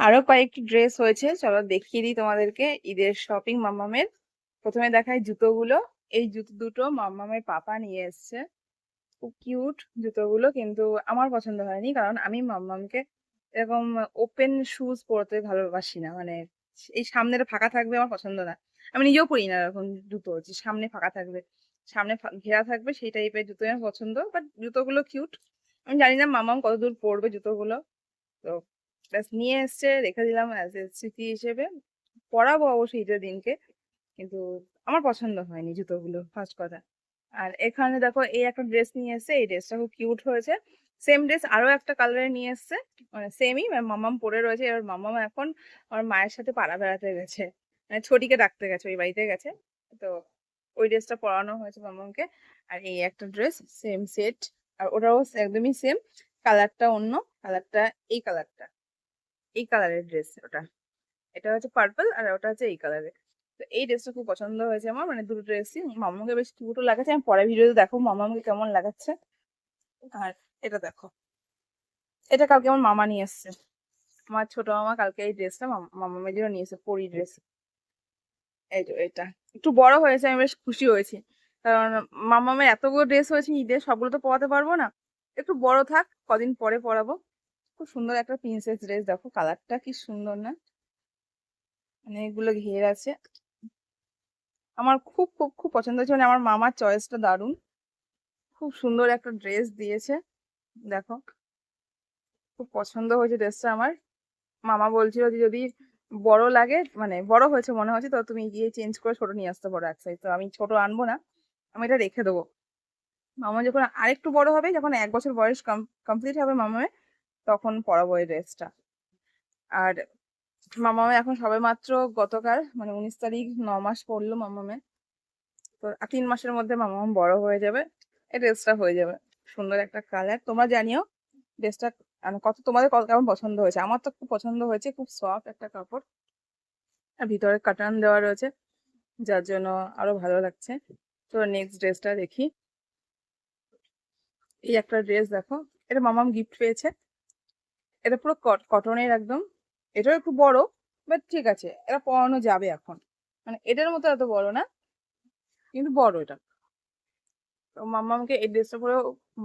আরো কয়েকটি ড্রেস হয়েছে, চলো দেখিয়ে দিই তোমাদেরকে। ঈদের শপিং মাম্মামের। প্রথমে দেখাই জুতোগুলো। এই জুতো দুটো মাম্মামের পাপা নিয়ে এসেছে। খুব কিউট জুতোগুলো, কিন্তু আমার পছন্দ হয়নি, কারণ আমি মাম্মামকে এরকম ওপেন শুজ পরতে ভালোবাসি না। মানে এই সামনেটা ফাঁকা থাকবে আমার পছন্দ না। আমি নিজেও পরি না এরকম জুতো, যে সামনে ফাঁকা থাকবে, সামনে ঘেরা থাকবে, সেই টাইপের জুতো আমার পছন্দ। বাট জুতোগুলো কিউট। আমি জানি না মাম্মাম কতদূর পরবে জুতোগুলো। তো ব্যাস নিয়ে এসছে, রেখে দিলাম অ্যাজ এ স্মৃতি হিসেবে। পরাবো অবশ্যই ঈদের দিনকে, কিন্তু আমার পছন্দ হয়নি জুতোগুলো, ফার্স্ট কথা। আর এখানে দেখো এই একটা ড্রেস নিয়ে এসছে, এই ড্রেসটা খুব কিউট হয়েছে। সেম ড্রেস আরো একটা কালারে নিয়ে এসছে, মানে সেমই, মামাম পরে রয়েছে। এবার মামাম এখন আমার মায়ের সাথে পাড়া বেড়াতে গেছে, মানে ছোটিকে ডাকতে গেছে, ওই বাড়িতে গেছে। তো ওই ড্রেসটা পরানো হয়েছে মামামকে। আর এই একটা ড্রেস সেম সেট, আর ওটাও একদমই সেম, কালারটা অন্য। কালারটা এই কালারটা, এই কালারের ড্রেস ওটা। এটা হচ্ছে পার্পল, আর ওটা হচ্ছে এই কালারের। তো এই ড্রেসটা খুব পছন্দ হয়েছে আমার, মানে দুটো ড্রেসই মামাকে বেশ কিউটও লাগাচ্ছে। আমি পরের ভিডিওতে দেখো মামাকে কেমন লাগাচ্ছে। আর এটা দেখো, এটা কালকে আমার মামা নিয়ে এসছে। আমার ছোট মামা কালকে এই ড্রেসটা মামামের জন্য নিয়ে এসেছে, পরি ড্রেস। এই তো এটা একটু বড় হয়েছে, আমি বেশ খুশি হয়েছি, কারণ মামামের এতগুলো ড্রেস হয়েছে ঈদের, সবগুলো তো পরাতে পারবো না। একটু বড় থাক, কদিন পরে পরাবো। খুব সুন্দর একটা প্রিন্সেস ড্রেস, দেখো কালারটা কি সুন্দর না, মানে এগুলো ঘের আছে। আমার খুব খুব খুব পছন্দ হয়েছে, মানে আমার মামার চয়েসটা দারুণ। খুব সুন্দর একটা ড্রেস দিয়েছে, দেখো খুব পছন্দ হয়েছে ড্রেসটা আমার। মামা বলছিল যে যদি বড় লাগে, মানে বড় হয়েছে মনে হচ্ছে, তো তুমি গিয়ে চেঞ্জ করে ছোট নিয়ে আসতে পারো এক সাইজ। তো আমি ছোট আনবো না, আমি এটা রেখে দেবো। মামা যখন আরেকটু বড় হবে, যখন 1 বছর বয়স কমপ্লিট হবে মামামের, তখন পরাবো এই ড্রেসটা। আর মামামে এখন সবে মাত্র গতকাল, মানে 19 তারিখ 9 মাস পড়লো মামামে। তো 3 মাসের মধ্যে মামাম বড় হয়ে যাবে, এই ড্রেসটা হয়ে যাবে। সুন্দর একটা কালার, তোমরা জানিও ড্রেসটা মানে কত তোমাদের কেমন পছন্দ হয়েছে। আমার তো খুব পছন্দ হয়েছে, খুব সফট একটা কাপড়, আর ভিতরে কাটান দেওয়া রয়েছে, যার জন্য আরো ভালো লাগছে। তো নেক্সট ড্রেসটা দেখি। এই একটা ড্রেস দেখো, এটা মামাম গিফট পেয়েছে। এটা পুরো কটনের একদম। এটাও একটু বড়, বাট ঠিক আছে, এটা পরানো যাবে এখন। মানে এটার মতো এত বড় না, কিন্তু বড় এটা। তো মাম্মামকে এই ড্রেসটা পরে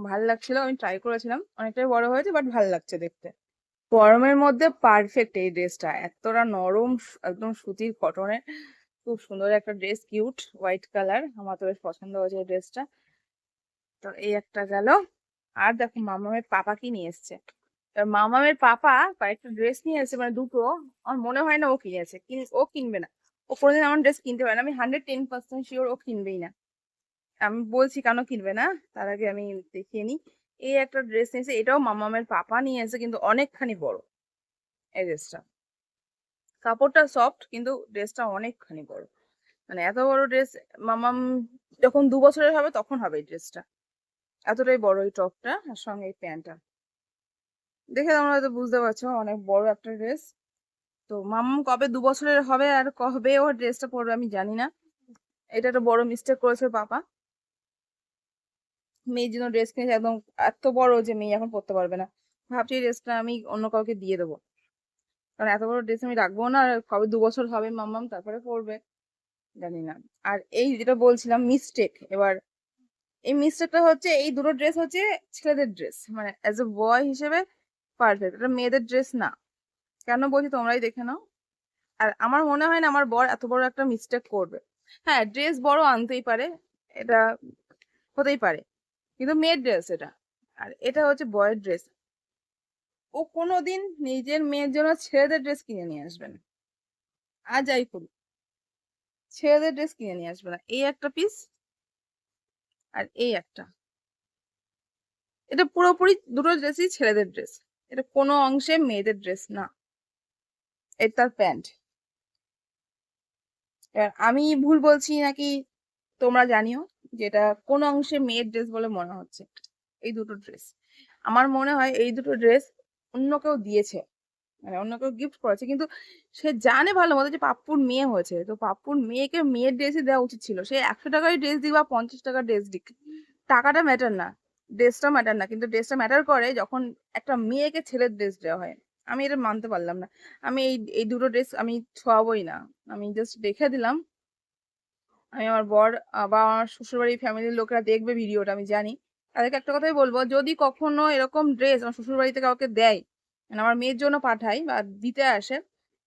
ভালো লাগছিল, আমি ট্রাই করেছিলাম, অনেকটাই বড় হয়েছে বাট ভালো লাগছে দেখতে। গরমের মধ্যে পারফেক্ট এই ড্রেসটা, এতটা নরম, একদম সুতির কটনের। খুব সুন্দর একটা ড্রেস, কিউট হোয়াইট কালার, আমার তো বেশ পছন্দ হয়েছে এই ড্রেসটা। তো এই একটা গেল। আর দেখো মামামের পাপা কি নিয়ে এসছে। মামামের পাপা কয়েকটা ড্রেস নিয়ে এসেছে, মানে দুটো। আমার মনে হয় না ও কিনেছে, ও কিনবে না। ও কোনোদিন আমার ড্রেস কিনতে পারে না, আমি 110% শিওর ও কিনবেই না। আমি বলছি কেন কিনবে না, তার আগে আমি দেখিয়ে নিই। এই একটা ড্রেস নিয়েছে, এটাও মামামের পাপা নিয়ে এসেছে, কিন্তু অনেকখানি বড় এই ড্রেসটা। কাপড়টা সফট, কিন্তু ড্রেসটা অনেকখানি বড়। মানে এত বড় ড্রেস মামাম যখন 2 বছরের হবে তখন হবে এই ড্রেসটা। এতটাই বড় এই টপটা, আর সঙ্গে এই প্যান্টটা। দেখে তোমরা হয়তো বুঝতে পারছো অনেক বড় একটা ড্রেস। তো মাম্মাম কবে 2 বছরের হবে আর কবে ওর ড্রেসটা পরবে আমি জানি না। এটা একটা বড় মিস্টেক করেছে পাপা। মেয়ের জন্য ড্রেস কিনেছে একদম এত বড়, যে মেয়ে এখন পরতে পারবে না। ভাবছি এই ড্রেসটা আমি অন্য কাউকে দিয়ে দেবো, কারণ এত বড় ড্রেস আমি রাখবো না। আর কবে 2 বছর হবে মাম্মাম, তারপরে পরবে, জানি না। আর এই যেটা বলছিলাম মিস্টেক, এবার এই মিস্টেকটা হচ্ছে, এই দুটো ড্রেস হচ্ছে ছেলেদের ড্রেস, মানে অ্যাজ এ বয় হিসেবে পারফেক্ট, এটা মেয়েদের ড্রেস না। কেন বলছি তোমরাই দেখে নাও। আর আমার মনে হয় না আমার বর এত বড় একটা মিস্টেক করবে। হ্যাঁ, ড্রেস বড় আনতেই পারে, এটা হতেই পারে, কিন্তু মেয়ের ড্রেস এটা, আর এটা হচ্ছে বয়ের ড্রেস। ও কোনোদিন নিজের মেয়ের জন্য ছেলেদের ড্রেস কিনে নিয়ে আসবে না, আর যাই করুক ছেলেদের ড্রেস কিনে নিয়ে আসবে না। এই একটা পিস, আর এই একটা, এটা পুরোপুরি দুটো ড্রেসই ছেলেদের ড্রেস, এটা কোনো অংশে মেয়েদের ড্রেস না। এটা তার প্যান্ট। এবার আমি ভুল বলছি নাকি তোমরা জানিও, যেটা কোন অংশে মেয়ের ড্রেস বলে মনে হচ্ছে। এই দুটো ড্রেস, আমার মনে হয় এই দুটো ড্রেস অন্য কেউ দিয়েছে, মানে অন্য কেউ গিফট করেছে, কিন্তু সে জানে ভালো মতো যে পাপ্পুর মেয়ে হয়েছে, তো পাপ্পুর মেয়েকে মেয়ের ড্রেসই দেওয়া উচিত ছিল। সে 100 টাকার ড্রেস দিক বা 50 টাকার ড্রেস দিক, টাকাটা ম্যাটার না, ড্রেসটা ম্যাটার না, কিন্তু ড্রেসটা ম্যাটার করে যখন একটা মেয়েকে ছেলের ড্রেস দেওয়া হয়। আমি এটা মানতে পারলাম না। আমি এই এই দুটো ড্রেস আমি ছোঁয়াবই না। আমি জাস্ট রেখে দিলাম। আমি আমার বর বা আমার শ্বশুরবাড়ির ফ্যামিলির লোকেরা দেখবে ভিডিওটা, আমি জানি। তাদেরকে একটা কথাই বলবো, যদি কখনো এরকম ড্রেস আমার শ্বশুরবাড়িতে কাউকে দেয়, মানে আমার মেয়ের জন্য পাঠাই বা দিতে আসে,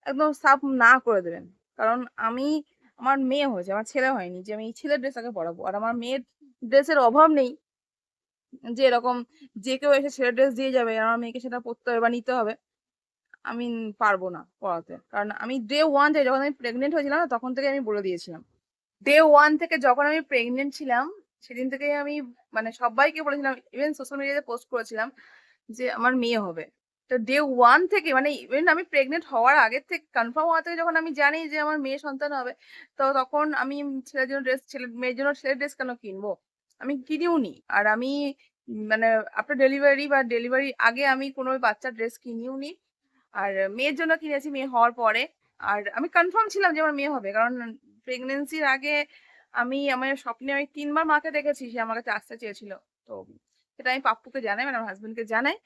একদম সাফ না করে দেবেন। কারণ আমি, আমার মেয়ে হয়েছে, আমার ছেলে হয়নি যে আমি ছেলের ড্রেস তাকে পরাবো। আর আমার মেয়ের ড্রেসের অভাব নেই যে এরকম যে কেউ এসে ছেলের ড্রেস দিয়ে যাবে আর আমার মেয়েকে সেটা পরতে হবে বা নিতে হবে। আমি পারবো না পরাতে। কারণ আমি ডে ওয়ান থেকে, যখন আমি প্রেগনেন্ট হয়েছিলাম না, তখন থেকে আমি বলে দিয়েছিলাম। ডে ওয়ান থেকে যখন আমি প্রেগনেন্ট ছিলাম, সেদিন থেকেই আমি মানে সবাইকে বলেছিলাম, ইভেন সোশ্যাল মিডিয়াতে পোস্ট করেছিলাম যে আমার মেয়ে হবে। তো ডে ওয়ান থেকে, মানে ইভেন আমি প্রেগনেন্ট হওয়ার আগের থেকে, কনফার্ম হওয়া থেকে যখন আমি জানি যে আমার মেয়ে সন্তান হবে, তো তখন আমি ছেলের জন্য ড্রেস, মেয়ের জন্য ছেলের ড্রেস কেন কিনবো? আমি কিনিও নি। আর আমি মানে আফটার ডেলিভারি বা ডেলিভারি আগে আমি কোনো বাচ্চার ড্রেস কিনিও নি। আর মেয়ের জন্য কিনেছি মেয়ে হওয়ার পরে। আর আমি কনফার্ম ছিলাম যে আমার মেয়ে হবে, কারণ প্রেগনেন্সির আগে আমি আমার স্বপ্নে আমি 3 বার মাকে দেখেছি, সে আমার কাছে আসতে চেয়েছিল। তো সেটা আমি পাপ্পুকে জানাই, মানে আমার হাজবেন্ডকে জানাই।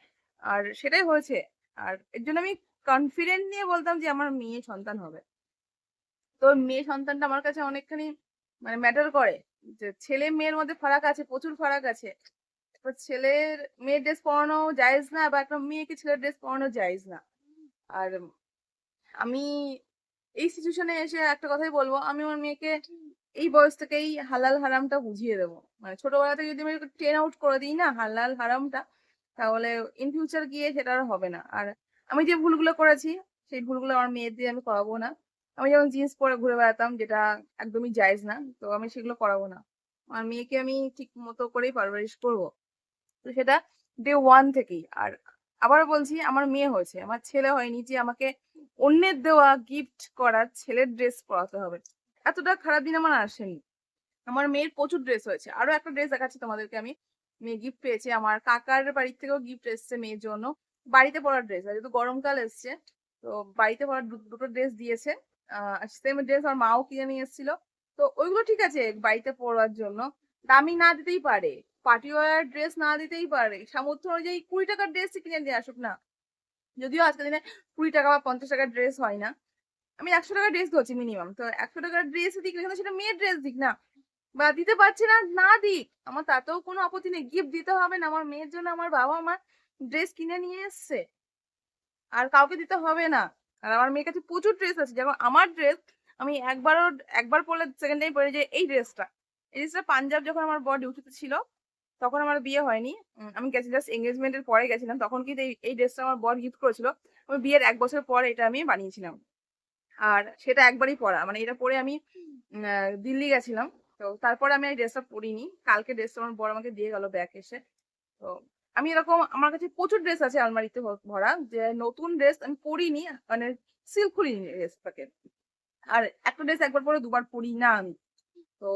আর সেটাই হয়েছে। আর এর জন্য আমি কনফিডেন্ট নিয়ে বলতাম যে আমার মেয়ে সন্তান হবে। তো মেয়ে সন্তানটা আমার কাছে অনেকখানি মানে ম্যাটার করে। যে ছেলে মেয়ের মধ্যে ফারাক আছে, প্রচুর ফারাক আছে। এবার ছেলের মেয়ের ড্রেস পরানো জায়েজ না, বা একটা মেয়েকে ছেলের ড্রেস পরানো জায়েজ না। আর আমি এই সিচুয়েশনে এসে একটা কথাই বলবো, আমি আমার মেয়েকে এই বয়স থেকেই হালাল হারামটা বুঝিয়ে দেবো। মানে ছোটবেলা থেকে যদি আমি ট্রেন আউট করে দিই না হালাল হারামটা, তাহলে ইন ফিউচার গিয়ে সেটা আর হবে না। আর আমি যে ভুলগুলো করেছি, সেই ভুলগুলো আমার মেয়ের দিয়ে আমি করাবো না। আমি যেমন জিন্স পরে ঘুরে বেড়াতাম, যেটা একদমই জায়েজ না, তো আমি সেগুলো করাবো না। আমার মেয়েকে আমি ঠিক মতো করেই পারভারিশ করবো। তো সেটা ডে ওয়ান থেকেই। আর আবার বলছি, আমার মেয়ে হয়েছে, আমার ছেলে হয়নি যে আমাকে অন্যের দেওয়া গিফট করা ছেলের ড্রেস পরাতে হবে। এতটা খারাপ দিন আমার আসেনি। আমার মেয়ের প্রচুর ড্রেস হয়েছে। আরো একটা ড্রেস দেখাচ্ছি তোমাদেরকে আমি। মেয়ে গিফট পেয়েছে, আমার কাকার বাড়ির থেকেও গিফট এসেছে মেয়ের জন্য। বাড়িতে পরার ড্রেস, যেহেতু গরমকাল এসছে, তো বাড়িতে পরার দুটো ড্রেস দিয়েছে। সেম ড্রেস আমার মাও কিনে নিয়ে এসেছিল। তো ওইগুলো ঠিক আছে বাড়িতে পরার জন্য, দামি না দিতেই পারে, পার্টি ওয়ার ড্রেস না দিতেই পারে, সামর্থ্য অনুযায়ী 20 টাকার ড্রেস কিনে নিয়ে আসুক না। যদিও আজকের দিনে 20 টাকা বা 50 টাকার ড্রেস হয় না। আমি 100 টাকার ড্রেস ধরছি মিনিমাম, তো 100 টাকার ড্রেস দিক, কিন্তু সেটা মেয়ের ড্রেস দিক না। বা দিতে পারছে না, না দিক, আমার তাতেও কোনো আপত্তি নেই। গিফট দিতে হবে না, আমার মেয়ের জন্য আমার বাবা আমার ড্রেস কিনে নিয়ে এসছে, আর কাউকে দিতে হবে না। আর আমার মেয়ের কাছে প্রচুর ড্রেস আছে, যেমন আমার ড্রেস আমি একবার পরলে সেকেন্ড টাইম পরে, যে এই ড্রেসটা, এই ড্রেসটা পাঞ্জাব যখন আমার বর ডিউটিতে ছিল, তখন আমার বিয়ে হয়নি। আমি গেছি জাস্ট এঙ্গেজমেন্টের পরে গেছিলাম, তখন কিন্তু এই ড্রেসটা আমার বর গিফট করেছিল। আমি বিয়ের 1 বছর পরে এটা আমি বানিয়েছিলাম। আর সেটা একবারই পরা, মানে এটা পরে আমি দিল্লি গেছিলাম। তো তারপরে আমি এই ড্রেসটা পরিনি। কালকে ড্রেসটা আমার বর আমাকে দিয়ে গেল ব্যাগ এসে। তো আমি এরকম, আমার কাছে প্রচুর ড্রেস আছে আলমারিতে ভরা, যে নতুন ড্রেস আমি পরিনি, মানে সিল্ক করিনি ড্রেসটাকে। আর একটা ড্রেস একবার পরে দুবার পরি না আমি। তো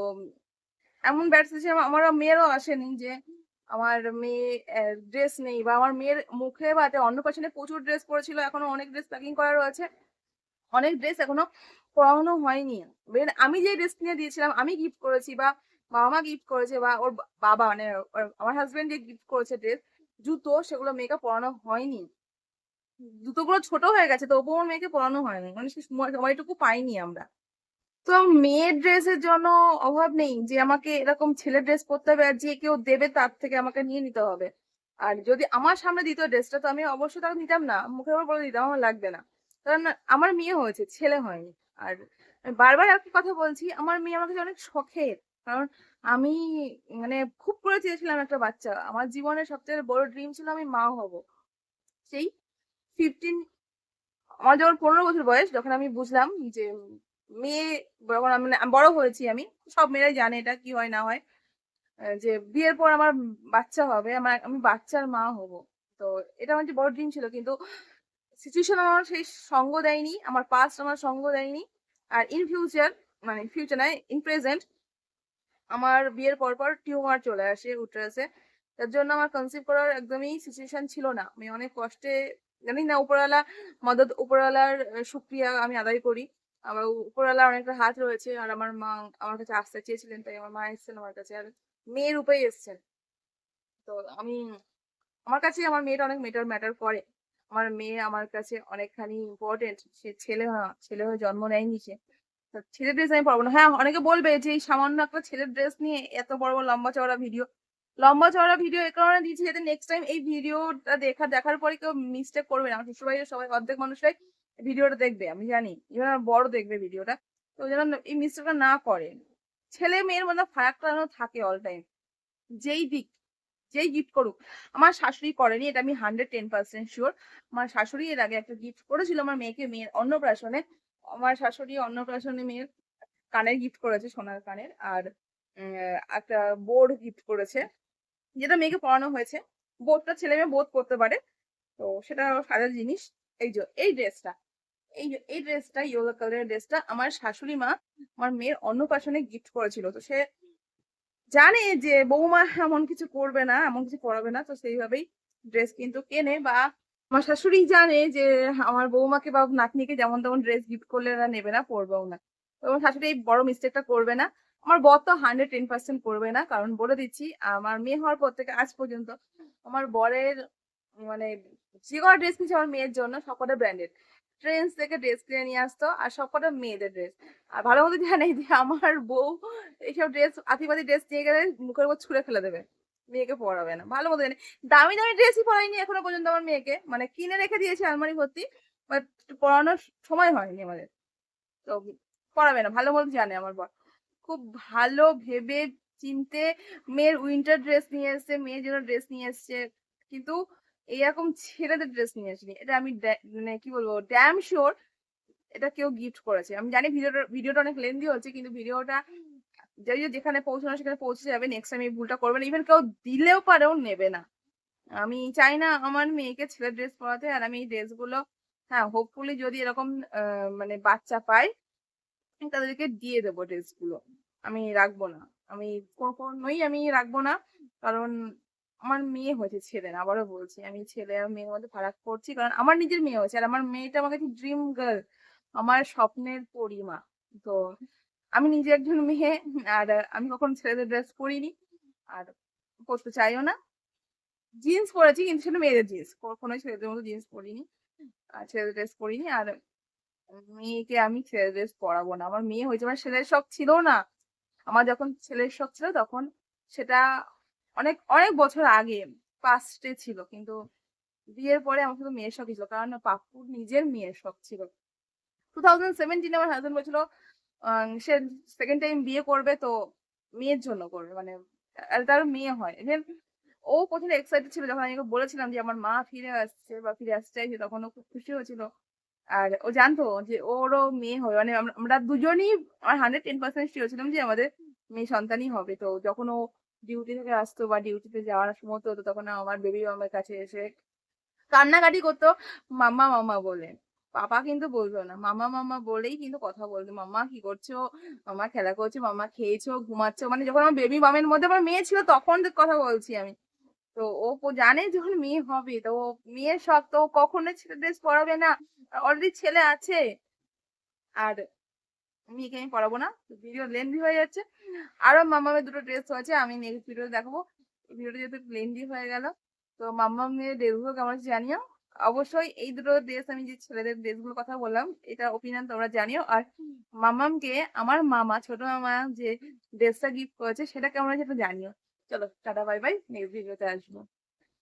এমন ব্যাড সিচুয়েশন আমার মেয়েরও আসেনি যে আমার মেয়ে ড্রেস নেই, বা আমার মেয়ের মুখে বা অন্নপ্রাশনে প্রচুর ড্রেস পরেছিল, এখনো অনেক ড্রেস প্যাকিং করা রয়েছে, অনেক ড্রেস এখনো পরানো হয়নি। আমি যে ড্রেস কিনে দিয়েছিলাম, আমি গিফট করেছি, বা বাবা মা গিফট করেছে, বা ওর বাবা মানে আমার হাজবেন্ড যে গিফট করেছে ড্রেস, জুতো, সেগুলো মেয়েকে পরানো হয়নি। জুতোগুলো ছোট হয়ে গেছে, তো ওপর মেয়েকে পরানো হয়নি, মানে সে সময়টুকু পাইনি আমরা। তো মেয়ের ড্রেসের জন্য অভাব নেই যে আমাকে এরকম ছেলের ড্রেস পরতে হবে, আর যে কেউ দেবে তার থেকে আমাকে নিয়ে নিতে হবে। আর যদি আমার সামনে দিত ড্রেসটা, তো আমি অবশ্যই তাকে নিতাম না, মুখের উপর বলে দিতাম আমার লাগবে না। কারণ আমার মেয়ে হয়েছে, ছেলে হয়নি। আর আমি বারবার একটা কথা বলছি, আমার মেয়ে আমার কাছে অনেক শখের। কারণ আমি মানে খুব করে চেয়েছিলাম একটা বাচ্চা, আমার জীবনের সবচেয়ে বড় ড্রিম ছিল আমি মা হব। সেই 15, আমার যখন 15 বছর বয়স, যখন আমি বুঝলাম যে মেয়ে, যখন আমি মানে বড় হয়েছি, আমি, সব মেয়েরাই জানে এটা কি হয় না হয়, যে বিয়ের পর আমার বাচ্চা হবে, আমি বাচ্চার মা হব। তো এটা আমার যে বড় ড্রিম ছিল, কিন্তু সিচুয়েশন আমার সেই সঙ্গ দেয়নি, আমার পাস্ট আমার সঙ্গ দেয়নি। আর ইন ফিউচার, মানে ফিউচার নয়, ইন প্রেজেন্ট, আমার বিয়ের পর পর টিউমার চলে আসে উটরাসে। তার জন্য আমার কনসিভ করার একদমই সিচুয়েশন ছিল না। আমি অনেক কষ্টে, জানি না, উপরওয়ালা মদদ, উপরওয়ালার শুক্রিয়া আমি আদায় করি। আবার উপরওয়ালার অনেকটা হাত রয়েছে। আর আমার মা আমার কাছে আসতে চেয়েছিলেন, তাই আমার মা এসেছেন আমার কাছে, আর মেয়ের রূপেই এসেছেন। তো আমি, আমার কাছে আমার মেয়েটা অনেক ম্যাটার করে। আমার মেয়ে আমার কাছে অনেকখানি ইম্পর্টেন্ট। সে ছেলে হয়ে জন্ম নেয়নি সে। তো ছেলের ড্রেস আমি পরবো না। হ্যাঁ, অনেকে বলবে যে এই সামান্য একটা ছেলের ড্রেস নিয়ে এত বড়, বড় লম্বা চওড়া ভিডিও। লম্বা চওড়া ভিডিও এ কারণে দিচ্ছি যাতে নেক্সট টাইম এই ভিডিওটা দেখার পরে কেউ মিস্টেক করবে না। আমার শ্বশুরবাড়ির সবাই অর্ধেক মানুষরাই ভিডিওটা দেখবে। আমি জানি। ইভেন আমার বড় দেখবে ভিডিওটা। তো যেন এই মিস্টেকটা না করে। ছেলে মেয়ের মধ্যে ফারাকটা যেন থাকে অল টাইম। যেই দিক, যেই গিফট করুক। আমার শাশুড়ি করেনি, এটা আমি 110% সিওর। আমার শাশুড়ি এর আগে একটা গিফট করেছিল আমার মেয়েকে, মেয়ের অন্নপ্রাশনে। আমার শাশুড়ি অন্নপ্রাশনে মেয়ের কানের গিফট করেছে, সোনার কানের। আর একটা বোর্ড গিফট করেছে, যেটা মেয়েকে পরানো হয়েছে। বোর্ডটা ছেলে মেয়ে বোধ করতে পারে। তো সেটা সাজার জিনিস। এই ড্রেসটা, এই ড্রেসটা ইয়েলো কালারের ড্রেসটা আমার শাশুড়ি মা আমার মেয়ের অন্নপ্রাশনে গিফট করেছিল। তো সে জানে যে বৌমা এমন কিছু করবে না, এমন কিছু পরাবে না, তো সেইভাবেই ড্রেস কিন্তু কেনে। বা আমার শাশুড়ি জানে যে আমার বৌমাকে বা নাতনিকে যেমন তেমন ড্রেস গিফট করলে এরা নেবে না, পরবেও না। তো আমার শাশুড়ি এই বড় মিস্টেকটা করবে না। আমার বর তো 110% করবে না, কারণ বলে দিচ্ছি আমার মেয়ে হওয়ার পর থেকে আজ পর্যন্ত আমার বরের মানে যে কটা ড্রেস কিনছে আমার মেয়ের জন্য সবকটা ব্র্যান্ডেড। ট্রেন্ডস থেকে ড্রেস কিনে নিয়ে আসতো, আর সবকটা মেয়েদের ড্রেস। আর ভালো মতো জানে যে আমার বউ এইসব ড্রেস আতিপাতি ড্রেস নিয়ে গেলে মুখের উপর ছুঁড়ে ফেলে দেবে, মেয়েকে পরাবে না। ভালো মতো জানে। দামি দামি ড্রেসই পরাইনি এখনো পর্যন্ত আমার মেয়েকে, মানে কিনে রেখে দিয়েছি আলমারি ভর্তি, বাট পরানোর সময় হয়নি আমাদের। তো পরাবে না, ভালো মতো জানে আমার বর। খুব ভালো ভেবে চিনতে মেয়ের উইন্টার ড্রেস নিয়ে এসছে, মেয়ের জন্য ড্রেস নিয়ে এসছে। কিন্তু এরকম ছেলেদের ড্রেস নিয়ে আসেনি। এটা আমি মানে কি বলবো, ড্যাম শিওর এটা কেউ গিফট করেছে। আমি জানি ভিডিওটা অনেক লেন্দি হচ্ছে, কিন্তু ভিডিওটা যেখানে পৌঁছানো সেখানে পৌঁছে যাবে। নেক্সট টাইম এই ভুলটা করবে না। ইভেন কেউ দিলেও পারেও নেবে না। আমি চাই না আমার মেয়েকে ছেলের ড্রেস পরাতে। আর আমি এই ড্রেসগুলো, হ্যাঁ, হোপফুলি যদি এরকম মানে বাচ্চা পাই, আমি তাদেরকে দিয়ে দেবো ড্রেসগুলো। আমি রাখবো না। আমি কোনোই আমি রাখবো না। কারণ আমার মেয়ে হয়েছে, ছেলে না। আবারও বলছি, আমি ছেলে আর মেয়ের মধ্যে ফারাক করছি, কারণ আমার নিজের মেয়ে হয়েছে। আর আমার মেয়েটা আমার কাছে ড্রিম গার্ল, আমার স্বপ্নের পরিমা। তো আমি নিজে একজন মেয়ে। আর আমি কখনো ছেলেদের ড্রেস পরিনি, আর পরতে চাইও না। জিন্স পরেছি, কিন্তু সেটা মেয়েদের জিন্স, কখনোই ছেলেদের মতো জিন্স পরিনি। আর ছেলেদের ড্রেস পরিনি। আর মেয়েকে আমি ছেলেদের ড্রেস পরাবো না। আমার মেয়ে হয়েছে, আমার ছেলের শখ ছিল না। আমার যখন ছেলের শখ ছিল তখন সেটা অনেক অনেক বছর আগে পাস্টে ছিল, কিন্তু বিয়ের পরে আমার শুধু মেয়ের শখই ছিল, কারণ পাপ্পুর নিজের মেয়ের শখ ছিল। 2017 আমার হাজবেন্ড বলছিল সে সেকেন্ড টাইম বিয়ে করবে, তো মেয়ের জন্য করবে, মানে আর তার মেয়ে হয়। Even ও প্রথমে এক্সাইটেড ছিল যখন আমি ওকে বলেছিলাম যে আমার মা ফিরে আসছে বা ফিরে আসতে চাইছে, তখন ও খুব খুশি হয়েছিল। আর ও জানতো যে ওরও মেয়ে হবে, মানে আমরা দুজনই আমার 110% শিওর ছিলাম যে আমাদের মেয়ে সন্তানই হবে। তো যখন ও ডিউটি থেকে আসতো বা ডিউটিতে যাওয়ার সময় হতো, তখন আমার বেবি আমার কাছে এসে কান্নাকাটি করতো, মাম্মা মাম্মা বলে। পাপা কিন্তু বলতো না, মামা মামা বলেই কিন্তু কথা বলতো। মাম্মা কি করছো, মামা খেলা করছো, মামা খেয়েছো, ঘুমাচ্ছো। মানে যখন আমার বেবি মামের মধ্যে আমার মেয়ে ছিল তখন কথা বলছি আমি। তো ও জানে যখন মেয়ে হবে, তো ও মেয়ের শখ, তো ও কখনো ছেলে ড্রেস পরাবে না। অলরেডি ছেলে আছে। আর মেয়েকে আমি পরাবো না। ভিডিও লেন্দি হয়ে যাচ্ছে। আরো মামামের দুটো ড্রেস হয়েছে, আমি নেক্সট ভিডিও দেখাবো। ভিডিওটা যেহেতু লেন্দি হয়ে গেল, তো মামামের ড্রেসগুলো কেমন হচ্ছে জানিও। অবশ্যই এই দুটো ড্রেস, আমি যে ছেলেদের ড্রেসগুলোর কথা বললাম, এটা ওপিনিয়ন তোমরা জানিও। আর মামামকে আমার মামা, ছোট মামা যে ড্রেসটা গিফট করেছে সেটা কেমন হয়েছে একটু জানিও। চলো টাটা, বাই বাই, নেক্সট ভিডিওতে আসবো।